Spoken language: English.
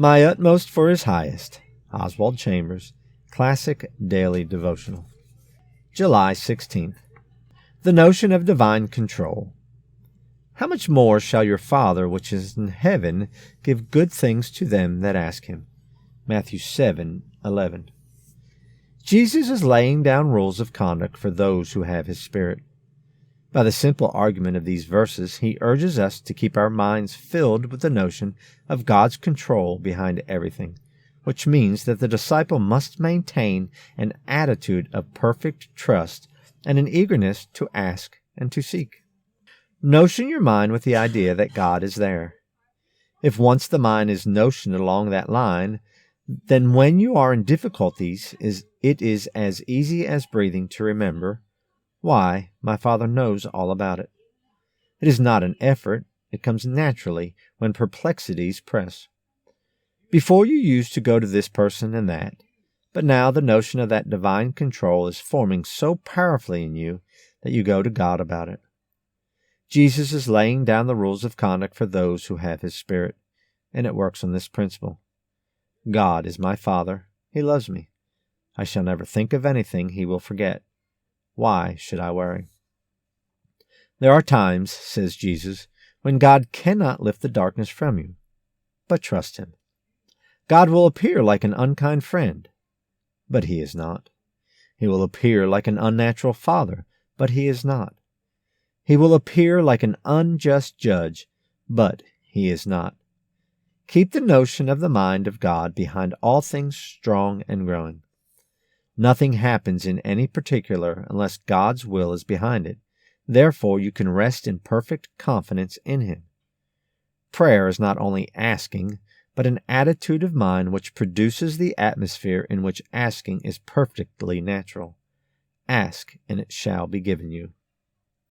My Utmost for His Highest. Oswald Chambers, Classic Daily Devotional. July 16th. The notion of divine control. How much more shall your Father which is in heaven give good things to them that ask Him? Matthew 7:11. Jesus is laying down rules of conduct for those who have His Spirit. By the simple argument of these verses, He urges us to keep our minds filled with the notion of God's control behind everything, which means that the disciple must maintain an attitude of perfect trust and an eagerness to ask and to seek. Notion your mind with the idea that God is there. If once the mind is notioned along that line, then when you are in difficulties, it is as easy as breathing to remember, "Why, my Father knows all about it." It is not an effort, it comes naturally when perplexities press. Before you used to go to this person and that, but now the notion of that divine control is forming so powerfully in you that you go to God about it. Jesus is laying down the rules of conduct for those who have His Spirit, and it works on this principle. God is my Father. He loves me. I shall never think of anything He will forget. Why should I worry? There are times, says Jesus, when God cannot lift the darkness from you, but trust Him. God will appear like an unkind friend, but He is not. He will appear like an unnatural father, but He is not. He will appear like an unjust judge, but He is not. Keep the notion of the mind of God behind all things strong and growing. Nothing happens in any particular unless God's will is behind it. Therefore, you can rest in perfect confidence in Him. Prayer is not only asking, but an attitude of mind which produces the atmosphere in which asking is perfectly natural. Ask, and it shall be given you.